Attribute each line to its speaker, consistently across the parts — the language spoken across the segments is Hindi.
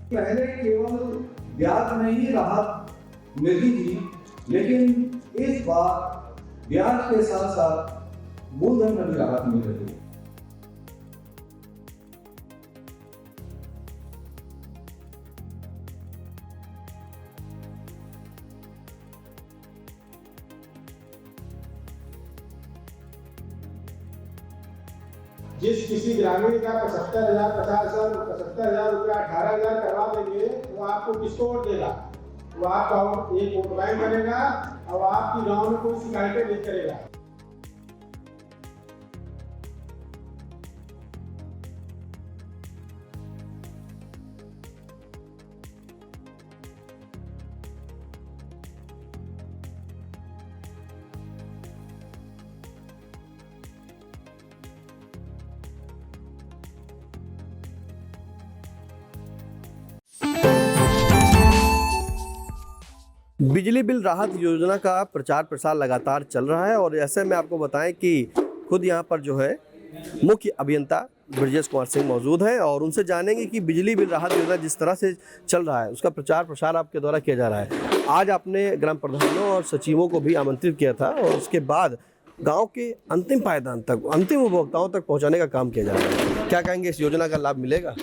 Speaker 1: पहले केवल ब्याज में ही राहत मिली थी, लेकिन इस बार ब्याज के साथ साथ मूलधन में भी राहत मिल रही है।
Speaker 2: जिस किसी ग्रामीण का 75,000, 50,000, 75,000 रुपया 18,000 करवा देंगे, वो आपको किसको वोट देगा? वो आपका एक वोट बैंक बनेगा और आपकी गांव में कोई शिकायतें नहीं करेगा।
Speaker 3: बिजली बिल राहत योजना का प्रचार प्रसार लगातार चल रहा है और ऐसे में आपको बताएं कि खुद यहाँ पर जो है मुख्य अभियंता ब्रजेश कुमार सिंह मौजूद हैं और उनसे जानेंगे कि बिजली बिल राहत योजना जिस तरह से चल रहा है उसका प्रचार प्रसार आपके द्वारा किया जा रहा है। आज आपने ग्राम प्रधानों और सचिवों को भी आमंत्रित किया था और उसके बाद गाँव के अंतिम पायदान तक, अंतिम उपभोक्ताओं तक पहुँचाने का काम किया जा रहा है। क्या कहेंगे, इस योजना का लाभ मिलेगा?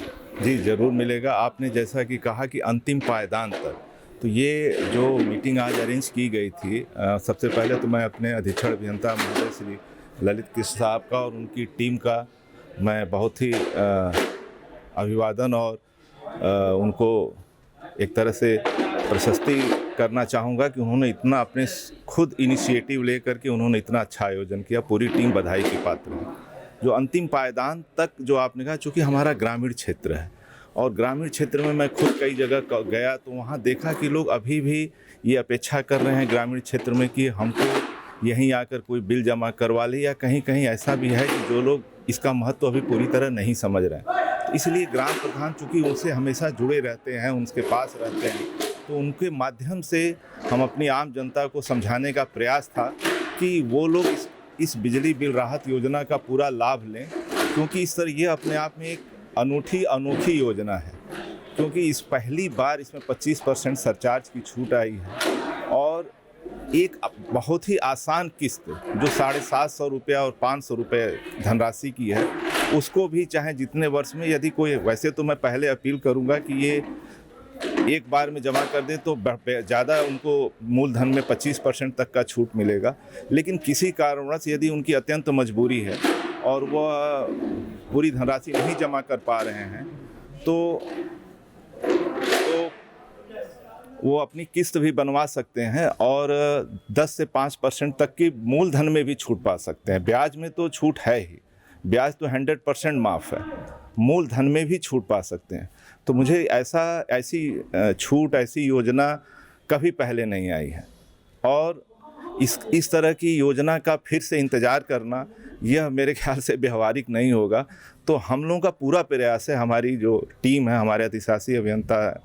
Speaker 4: जी ज़रूर मिलेगा। आपने जैसा कि कहा कि अंतिम पायदान तक, तो ये जो मीटिंग आज अरेंज की गई थी, सबसे पहले तो मैं अपने अधीक्षण अभियंता महोदय श्री ललित कृष्ण साहब का और उनकी टीम का मैं बहुत ही अभिवादन और उनको एक तरह से प्रशस्ति करना चाहूँगा कि उन्होंने इतना अपने खुद इनिशिएटिव लेकर के उन्होंने इतना अच्छा आयोजन किया। पूरी टीम बधाई की पात्र है। जो अंतिम पायदान तक जो आपने कहा, चूँकि हमारा ग्रामीण क्षेत्र है और ग्रामीण क्षेत्र में मैं खुद कई जगह गया तो वहाँ देखा कि लोग अभी भी ये अपेक्षा कर रहे हैं ग्रामीण क्षेत्र में कि हमको यहीं आकर कोई बिल जमा करवा ले, या कहीं कहीं ऐसा भी है कि जो लोग इसका महत्व अभी पूरी तरह नहीं समझ रहे हैं। तो इसलिए ग्राम प्रधान चूँकि उनसे हमेशा जुड़े रहते हैं, उनके पास रहते हैं, तो उनके माध्यम से हम अपनी आम जनता को समझाने का प्रयास था कि वो लोग इस बिजली बिल राहत योजना का पूरा लाभ लें, क्योंकि इस तरह ये अपने आप में एक अनोखी योजना है। क्योंकि इस पहली बार इसमें 25% सरचार्ज की छूट आई है और एक बहुत ही आसान किस्त जो 750 रुपया और 500 रुपये धनराशि की है, उसको भी चाहे जितने वर्ष में, यदि कोई, वैसे तो मैं पहले अपील करूंगा कि ये एक बार में जमा कर दें तो ज़्यादा उनको मूलधन में 25% तक का छूट मिलेगा, लेकिन किसी कारणवश यदि उनकी अत्यंत मजबूरी है और वह पूरी धनराशि नहीं जमा कर पा रहे हैं तो वो अपनी किस्त भी बनवा सकते हैं और 10 से 5% तक की मूलधन में भी छूट पा सकते हैं। ब्याज में तो छूट है ही, ब्याज तो 100% माफ़ है, मूलधन में भी छूट पा सकते हैं। तो मुझे ऐसी छूट, ऐसी योजना कभी पहले नहीं आई है और इस तरह की योजना का फिर से इंतज़ार करना यह मेरे ख्याल से व्यवहारिक नहीं होगा। तो हम लोगों का पूरा प्रयास है, हमारी जो टीम है, हमारे अधिशासी अभियंता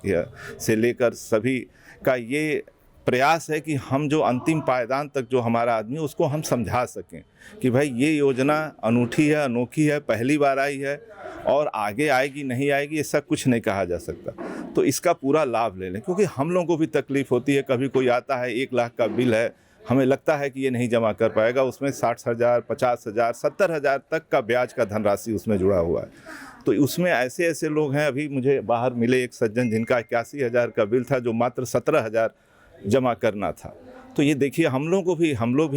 Speaker 4: से लेकर सभी का ये प्रयास है कि हम जो अंतिम पायदान तक जो हमारा आदमी है उसको हम समझा सकें कि भाई ये योजना अनूठी है, अनोखी है, पहली बार आई है और आगे आएगी नहीं आएगी ऐसा कुछ नहीं कहा जा सकता। तो इसका पूरा लाभ ले लें, क्योंकि हम लोगों को भी तकलीफ़ होती है। कभी कोई आता है 1 लाख का बिल है, हमें लगता है कि ये नहीं जमा कर पाएगा, उसमें 60,000, 50,000, 70,000 तक का ब्याज का धनराशि उसमें जुड़ा हुआ है। तो उसमें ऐसे लोग हैं, अभी मुझे बाहर मिले एक सज्जन जिनका 81,000 का बिल था जो मात्र 17,000 जमा करना था। तो ये देखिए, हम लोग भी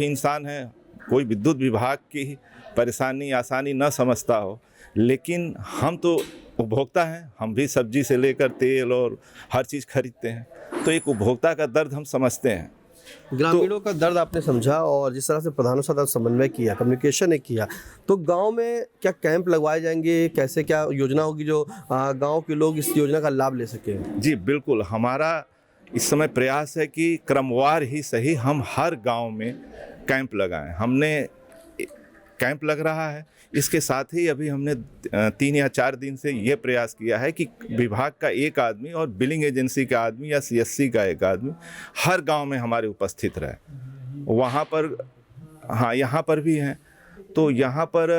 Speaker 4: इंसान हैं, कोई विद्युत विभाग की परेशानी आसानी न समझता हो, लेकिन हम तो उपभोक्ता हैं, हम भी सब्जी से लेकर तेल और हर चीज़ खरीदते हैं, तो एक उपभोक्ता का दर्द हम समझते हैं।
Speaker 3: ग्रामीणों का दर्द आपने समझा और जिस तरह से प्रधानों से साथ समन्वय किया, कम्युनिकेशन किया, तो गांव में क्या कैंप लगवाए जाएंगे, कैसे क्या योजना होगी जो गांव के लोग इस योजना का लाभ ले सकें?
Speaker 4: जी बिल्कुल, हमारा इस समय प्रयास है कि क्रमवार ही सही हम हर गांव में कैंप लगाएं। हमने कैंप लग रहा है, इसके साथ ही अभी हमने 3 या 4 दिन से ये प्रयास किया है कि विभाग का एक आदमी और बिलिंग एजेंसी का आदमी या सीएससी का एक आदमी हर गांव में हमारे उपस्थित रहे। वहाँ पर, हाँ, यहाँ पर भी हैं, तो यहाँ पर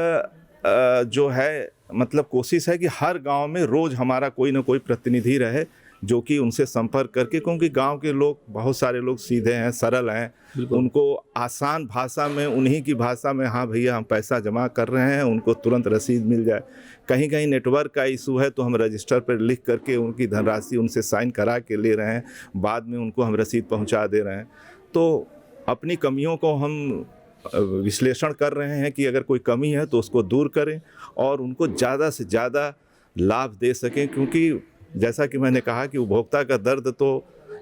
Speaker 4: जो है मतलब कोशिश है कि हर गांव में रोज़ हमारा कोई ना कोई प्रतिनिधि रहे जो कि उनसे संपर्क करके, क्योंकि गांव के लोग बहुत सारे लोग सीधे हैं, सरल हैं, उनको आसान भाषा में, उन्हीं की भाषा में, हाँ भैया हम पैसा जमा कर रहे हैं, उनको तुरंत रसीद मिल जाए। कहीं कहीं नेटवर्क का इशू है तो हम रजिस्टर पर लिख करके उनकी धनराशि उनसे साइन करा के ले रहे हैं, बाद में उनको हम रसीद पहुंचा दे रहे हैं। तो अपनी कमियों को हम विश्लेषण कर रहे हैं कि अगर कोई कमी है तो उसको दूर करें और उनको ज़्यादा से ज़्यादा लाभ दे सकें, क्योंकि जैसा कि मैंने कहा कि उपभोक्ता का दर्द तो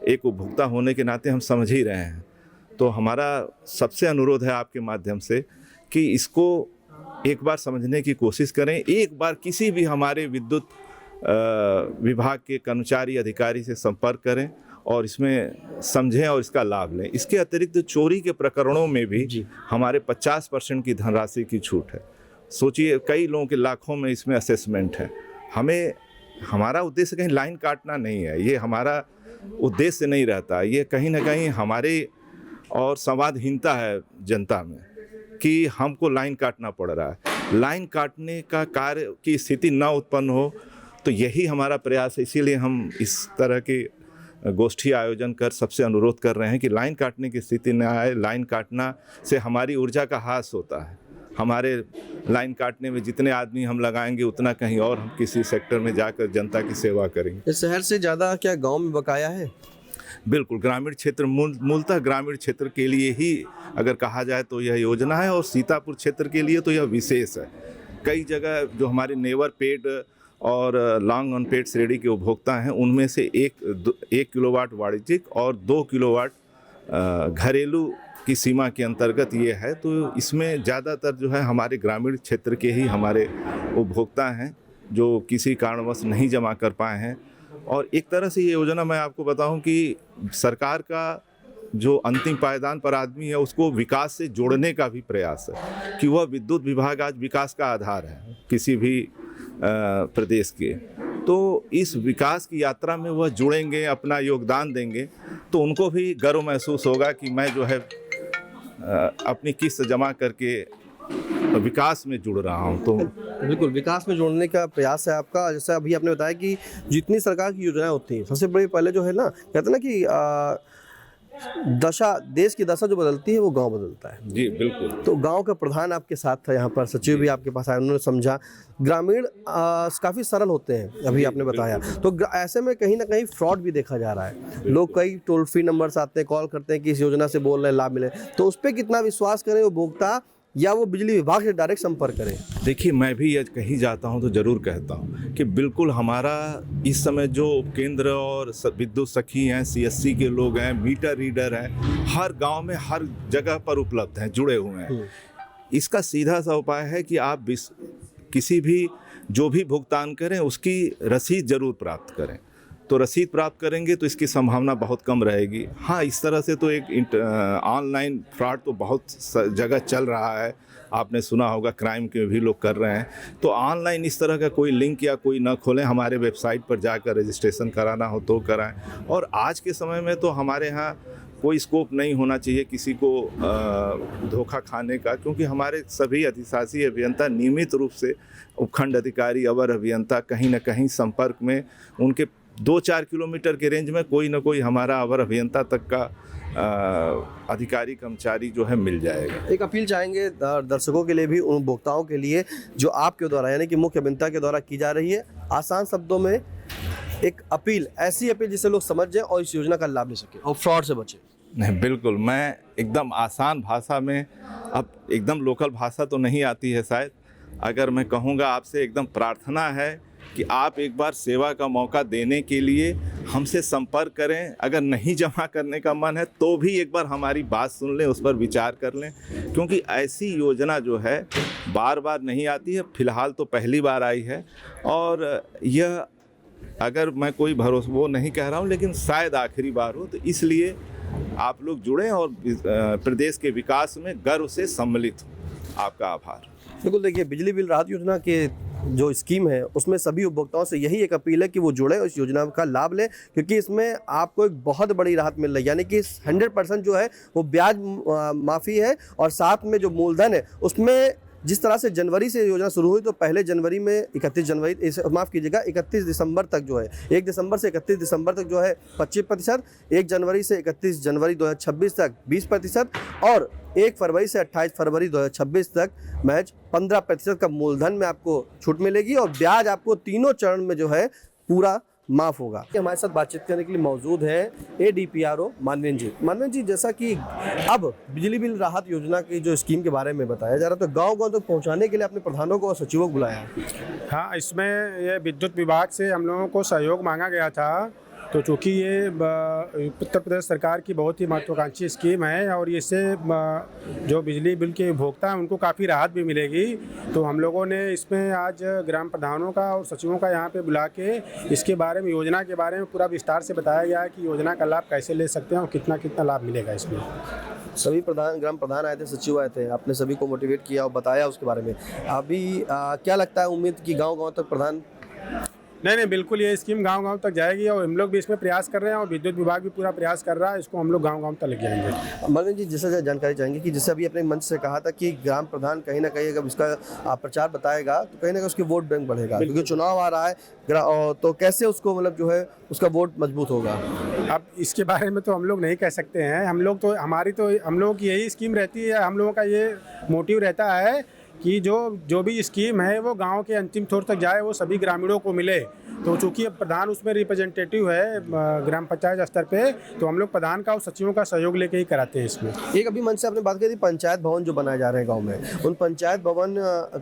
Speaker 4: एक उपभोक्ता होने के नाते हम समझ ही रहे हैं। तो हमारा सबसे अनुरोध है आपके माध्यम से कि इसको एक बार समझने की कोशिश करें, एक बार किसी भी हमारे विद्युत विभाग के कर्मचारी अधिकारी से संपर्क करें और इसमें समझें और इसका लाभ लें। इसके अतिरिक्त चोरी के प्रकरणों में भी हमारे 50% की धनराशि की छूट है। सोचिए, कई लोगों के लाखों में इसमें असेसमेंट है। हमारा उद्देश्य कहीं लाइन काटना नहीं है, ये हमारा उद्देश्य नहीं रहता। ये कहीं ना कहीं हमारे और संवादहीनता है जनता में कि हमको लाइन काटना पड़ रहा है। लाइन काटने का कार्य की स्थिति न उत्पन्न हो, तो यही हमारा प्रयास है। इसीलिए हम इस तरह के गोष्ठी आयोजन कर सबसे अनुरोध कर रहे हैं कि लाइन काटने की स्थिति न आए। लाइन काटना से हमारी ऊर्जा का ह्रास होता है। हमारे लाइन काटने में जितने आदमी हम लगाएंगे उतना कहीं और हम किसी सेक्टर में जाकर जनता की सेवा करेंगे।
Speaker 3: शहर से ज़्यादा क्या गांव में बकाया है?
Speaker 4: बिल्कुल, ग्रामीण क्षेत्र, मूलतः ग्रामीण क्षेत्र के लिए ही अगर कहा जाए तो यह योजना है, और सीतापुर क्षेत्र के लिए तो यह विशेष है। कई जगह जो हमारे नेवर पेड और लॉन्ग अनपेड श्रेणी के उपभोक्ता हैं, उनमें से एक किलोवाट वाणिज्यिक और 2 किलोवाट घरेलू की सीमा के अंतर्गत ये है। तो इसमें ज़्यादातर जो है हमारे ग्रामीण क्षेत्र के ही हमारे उपभोक्ता हैं जो किसी कारणवश नहीं जमा कर पाए हैं। और एक तरह से ये योजना, मैं आपको बताऊं कि सरकार का जो अंतिम पायदान पर आदमी है उसको विकास से जोड़ने का भी प्रयास है कि वह विद्युत विभाग आज विकास का आधार है किसी भी प्रदेश के। तो इस विकास की यात्रा में वह जुड़ेंगे, अपना योगदान देंगे, तो उनको भी गर्व महसूस होगा कि मैं जो है अपनी किस्त जमा करके विकास में जुड़ रहा हूं। तो
Speaker 3: बिल्कुल विकास में जोड़ने का प्रयास है आपका। जैसे अभी आपने बताया कि जितनी सरकार की योजनाएं होती हैं, सबसे बड़ी पहले जो है ना, कहते हैं ना कि देश की दशा जो बदलती है वो गांव बदलता है।
Speaker 4: जी बिल्कुल।
Speaker 3: तो गांव का प्रधान आपके साथ था, यहाँ पर सचिव भी आपके पास आए, उन्होंने समझा। ग्रामीण काफ़ी सरल होते हैं, अभी आपने बताया। तो ऐसे में कहीं ना कहीं फ्रॉड भी देखा जा रहा है। लोग कई टोल फ्री नंबर से आते हैं, कॉल करते हैं कि इस योजना से बोल रहे हैं लाभ मिले। तो उस पर कितना विश्वास करें उपभोक्ता, या वो बिजली विभाग से डायरेक्ट संपर्क करें?
Speaker 4: देखिए, मैं भी आज कहीं जाता हूं तो ज़रूर कहता हूं कि बिल्कुल हमारा इस समय जो केंद्र और विद्युत सखी हैं, CSC के लोग हैं, मीटर रीडर हैं, हर गांव में हर जगह पर उपलब्ध हैं, जुड़े हुए हैं। इसका सीधा सा उपाय है कि आप किसी भी जो भी भुगतान करें उसकी रसीद ज़रूर प्राप्त करें। तो रसीद प्राप्त करेंगे तो इसकी संभावना बहुत कम रहेगी। हाँ, इस तरह से तो एक ऑनलाइन फ्रॉड तो बहुत जगह चल रहा है, आपने सुना होगा, क्राइम के भी लोग कर रहे हैं। तो ऑनलाइन इस तरह का कोई लिंक या कोई न खोलें, हमारे वेबसाइट पर जाकर रजिस्ट्रेशन कराना हो तो कराएं। और आज के समय में तो हमारे यहाँ कोई स्कोप नहीं होना चाहिए किसी को धोखा खाने का, क्योंकि हमारे सभी अधिशासी अभियंता नियमित रूप से उपखंड अधिकारी, अवर अभियंता कहीं ना कहीं संपर्क में, उनके 2-4 किलोमीटर के रेंज में कोई ना कोई हमारा अवर अभियंता तक का अधिकारी कर्मचारी जो है मिल जाएगा।
Speaker 3: एक अपील चाहेंगे दर्शकों के लिए भी, उन उपभोक्ताओं के लिए जो आपके द्वारा यानी कि मुख्य अभियंता के द्वारा की जा रही है, आसान शब्दों में एक अपील, ऐसी अपील जिससे लोग समझ जाएं और इस योजना का लाभ ले सकें और फ्रॉड से बचें?
Speaker 4: नहीं, बिल्कुल, मैं एकदम आसान भाषा में, अब एकदम लोकल भाषा तो नहीं आती है शायद, अगर मैं कहूँगा आपसे, एकदम प्रार्थना है कि आप एक बार सेवा का मौका देने के लिए हमसे संपर्क करें। अगर नहीं जमा करने का मन है तो भी एक बार हमारी बात सुन लें, उस पर विचार कर लें, क्योंकि ऐसी योजना जो है बार बार नहीं आती है। फ़िलहाल तो पहली बार आई है, और यह, अगर मैं कोई भरोसा वो नहीं कह रहा हूँ, लेकिन शायद आखिरी बार हो, तो इसलिए आप लोग जुड़ें और प्रदेश के विकास में गर्व से सम्मिलित हो। आपका आभार।
Speaker 3: बिल्कुल, देखिए, बिजली बिल राहत योजना के जो स्कीम है उसमें सभी उपभोक्ताओं से यही एक अपील है कि वो जुड़े और इस योजना का लाभ लें, क्योंकि इसमें आपको एक बहुत बड़ी राहत मिल रही है। यानी कि 100% जो है वो ब्याज माफ़ी है, और साथ में जो मूलधन है उसमें जिस तरह से जनवरी से योजना शुरू हुई तो पहले जनवरी में 31 जनवरी माफ़ कीजिएगा 31 दिसंबर तक जो है 1 दिसंबर से 31 दिसंबर तक जो है 25%, 1 जनवरी से 31 जनवरी 2026 तक 20% और 1 फरवरी से 28 फरवरी 2026 तक महज 15% का मूलधन में आपको छूट मिलेगी और ब्याज आपको तीनों चरण में जो है पूरा माफ होगा। हमारे साथ बातचीत करने के लिए मौजूद है ADPRO मानवेंद्र जी, जैसा कि अब बिजली बिल राहत योजना की जो स्कीम के बारे में बताया जा रहा है तो गांव-गांव तक पहुंचाने के लिए अपने प्रधानों को और सचिवों को बुलाया।
Speaker 2: हाँ, इसमें ये विद्युत विभाग से हम लोगों को सहयोग मांगा गया था। तो चूँकि ये उत्तर प्रदेश सरकार की बहुत ही महत्वाकांक्षी स्कीम है और इससे जो बिजली बिल के उपभोक्ता हैं उनको काफ़ी राहत भी मिलेगी। तो हम लोगों ने इसमें आज ग्राम प्रधानों का और सचिवों का यहाँ पे बुला के इसके बारे में, योजना के बारे में पूरा विस्तार से बताया गया है कि योजना का लाभ कैसे ले सकते हैं और कितना कितना लाभ मिलेगा इसमें।
Speaker 3: सभी ग्राम प्रधान आए थे, सचिव आए थे, आपने सभी को मोटिवेट किया और बताया उसके बारे में। अभी क्या लगता है, उम्मीद कि गाँव-गाँव तक प्रधान
Speaker 2: नहीं, बिल्कुल ये स्कीम गांव-गांव तक जाएगी और हम लोग भी इसमें प्रयास कर रहे हैं और विद्युत विभाग भी पूरा प्रयास कर रहा है, इसको हम लोग गांव-गांव तक लेके जाएंगे।
Speaker 3: मदन जी, जैसे जानकारी चाहेंगे कि जैसे अभी अपने मंच से कहा था कि ग्राम प्रधान कहीं ना कहीं अगर उसका प्रचार बताएगा तो कहीं ना कहीं उसकी वोट बैंक बढ़ेगा, क्योंकि चुनाव आ रहा है तो कैसे उसको मतलब जो है उसका वोट मजबूत होगा।
Speaker 2: अब इसके बारे में तो हम लोग नहीं कह सकते हैं। हम लोग हम लोगों की यही स्कीम रहती है, हम लोगों का ये मोटिव रहता है कि जो भी स्कीम है वो गांव के अंतिम छोर तक जाए, वो सभी ग्रामीणों को मिले। तो चूँकि अब प्रधान उसमें रिप्रेजेंटेटिव है ग्राम पंचायत स्तर पे, तो हम लोग प्रधान का और सचिवों का सहयोग लेके ही कराते हैं इसमें।
Speaker 3: एक अभी मंच से आपने बात की थी पंचायत भवन जो बनाए जा रहे हैं गांव में, उन पंचायत भवन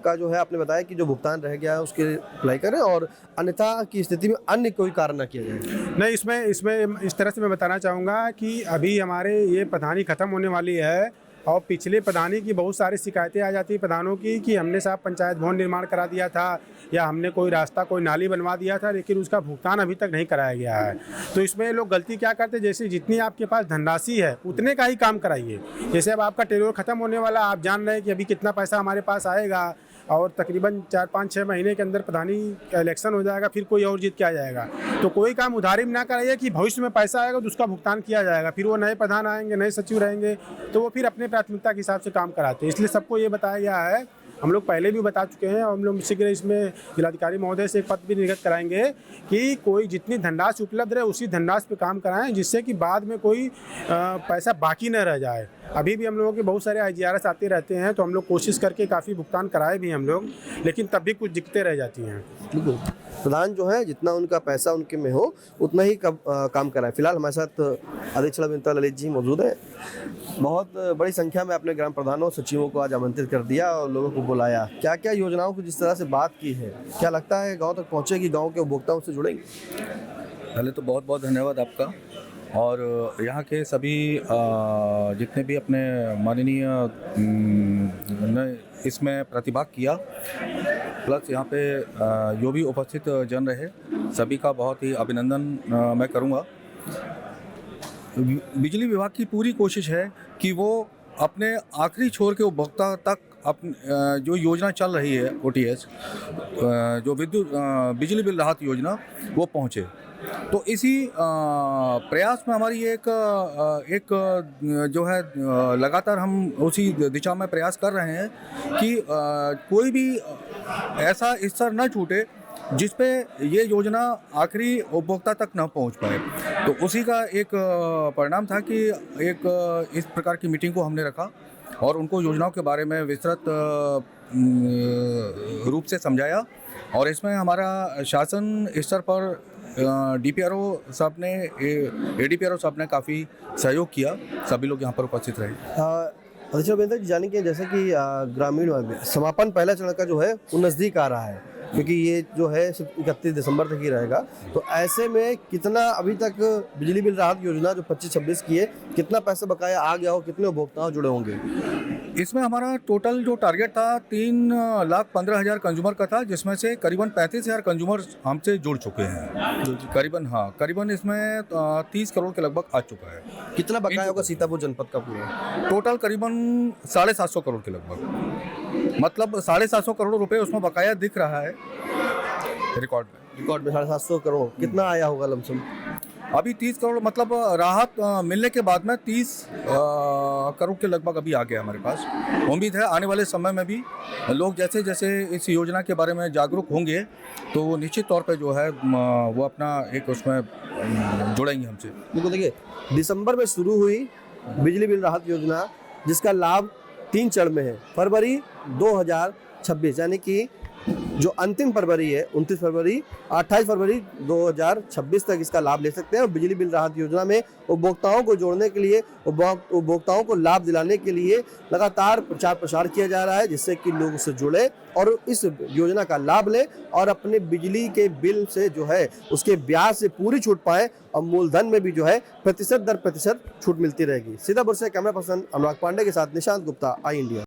Speaker 3: का जो है आपने बताया कि जो भुगतान रह गया है उसके अप्लाई करें और अन्यथा की स्थिति में अन्य कोई कार्य न किया जाए।
Speaker 2: नहीं, इसमें इस तरह से मैं बताना चाहूँगा कि अभी हमारे ये प्रधानी ख़त्म होने वाली है और पिछले प्रधानी की बहुत सारी शिकायतें आ जाती है प्रधानों की कि हमने साहब पंचायत भवन निर्माण करा दिया था या हमने कोई रास्ता कोई नाली बनवा दिया था, लेकिन उसका भुगतान अभी तक नहीं कराया गया है। तो इसमें लोग गलती क्या करते हैं, जैसे जितनी आपके पास धनराशि है उतने का ही काम कराइए। जैसे अब आपका टेन्योर ख़त्म होने वाला, आप जान रहे हैं कि अभी कितना पैसा हमारे पास आएगा और तकरीबन 4-5-6 महीने के अंदर प्रधानी का इलेक्शन हो जाएगा, फिर कोई और जीत के आ जाएगा। तो कोई काम उधारी में ना कराइए कि भविष्य में पैसा आएगा तो उसका भुगतान किया जाएगा, फिर वो नए प्रधान आएंगे, नए सचिव रहेंगे तो वो फिर अपने प्राथमिकता के हिसाब से काम कराते हैं। इसलिए सबको ये बताया गया है, हम लोग पहले भी बता चुके हैं और हम लोग शीघ्र इसमें जिलाधिकारी महोदय से एक पत्र भी निर्गत कराएंगे कि कोई जितनी धनराशि उपलब्ध रहे उसी धनराशि पे काम कराएं, जिससे कि बाद में कोई पैसा बाकी न रह जाए। अभी भी हम लोगों के बहुत सारे IGRS आते रहते हैं, तो हम लोग कोशिश करके काफ़ी भुगतान कराए भी हम लोग, लेकिन तब भी कुछ दिक्कतें रह जाती हैं।
Speaker 3: बिल्कुल, प्रधान जो है जितना उनका पैसा उनके में हो उतना ही काम कराए। फिलहाल हमारे साथ अधीक्षक अभियंता ललित जी मौजूद हैं। बहुत बड़ी संख्या में अपने ग्राम प्रधानों सचिवों को आज आमंत्रित कर दिया और लोगों को बुलाया। क्या क्या योजनाओं की जिस तरह से बात की है, क्या लगता है गाँव तक पहुँचेगी, गाँव के उपभोक्ताओं से जुड़ेंगे?
Speaker 5: पहले तो बहुत बहुत धन्यवाद आपका और यहाँ के सभी जितने भी अपने माननीय ने इसमें प्रतिभाग किया, प्लस यहाँ पे जो भी उपस्थित जन रहे, सभी का बहुत ही अभिनंदन मैं करूँगा। बिजली विभाग की पूरी कोशिश है कि वो अपने आखिरी छोर के उपभोक्ता तक जो योजना चल रही है OTS, जो विद्युत बिजली बिल राहत योजना, वो पहुँचे। तो इसी प्रयास में हमारी एक जो है लगातार हम उसी दिशा में प्रयास कर रहे हैं कि कोई भी ऐसा स्तर न छूटे जिस पे ये योजना आखिरी उपभोक्ता तक न पहुंच पाए। तो उसी का एक परिणाम था कि एक इस प्रकार की मीटिंग को हमने रखा और उनको योजनाओं के बारे में विस्तृत रूप से समझाया और इसमें हमारा शासन स्तर पर DPRO साहब ने ADPRO साहब ने काफ़ी सहयोग किया, सभी लोग यहाँ पर उपस्थित रहे।
Speaker 3: अधीक्षक अभियंता जी, जाने के जैसे कि ग्रामीण समापन पहला चरण का जो है वो नज़दीक आ रहा है, क्योंकि ये जो है सिर्फ 31 दिसंबर तक ही रहेगा। तो ऐसे में कितना अभी तक बिजली बिल राहत योजना जो 25-26 की है, कितना पैसा बकाया आ गया हो, कितने उपभोक्ता जुड़े होंगे?
Speaker 5: इसमें हमारा टोटल जो टारगेट था 3,15,000 कंज्यूमर का था, जिसमें से करीबन 35,000 कंज्यूमर हमसे जुड़ चुके हैं। करीबन इसमें 30 करोड़ के लगभग आ चुका है।
Speaker 3: कितना बकाया होगा सीतापुर जनपद का पूरा?
Speaker 5: टोटल करीबन 750 करोड़ के लगभग, मतलब 750 करोड़ रुपए उसमें बकाया दिख रहा है रिकॉर्ड में।
Speaker 3: 750 करोड़ कितना आया होगा लमसम?
Speaker 5: अभी 30 करोड़ मतलब राहत मिलने के बाद में 30 करोड़ के लगभग अभी आ गया हमारे पास। उम्मीद है आने वाले समय में भी लोग जैसे जैसे इस योजना के बारे में जागरूक होंगे तो वो निश्चित तौर पे जो है वो अपना एक उसमें जुड़ेंगे हमसे।
Speaker 3: देखो देखिए, दिसंबर में शुरू हुई बिजली बिल राहत योजना, जिसका लाभ 3 चरण में है। फरवरी 2026 यानी कि जो अंतिम फरवरी है 29 फरवरी 28 फरवरी 2026 तक इसका लाभ ले सकते हैं। और बिजली बिल राहत योजना में उपभोक्ताओं को जोड़ने के लिए, उपभोक्ताओं को लाभ दिलाने के लिए लगातार प्रचार प्रसार किया जा रहा है, जिससे कि लोग उससे जुड़े और इस योजना का लाभ लें और अपने बिजली के बिल से जो है उसके ब्याज से पूरी छूट पाएं और मूलधन में भी जो है प्रतिशत दर प्रतिशत छूट मिलती रहेगी। सीतापुर से कैमरा पर्सन अनुराग पांडे के साथ निशांत गुप्ता, आई इंडिया।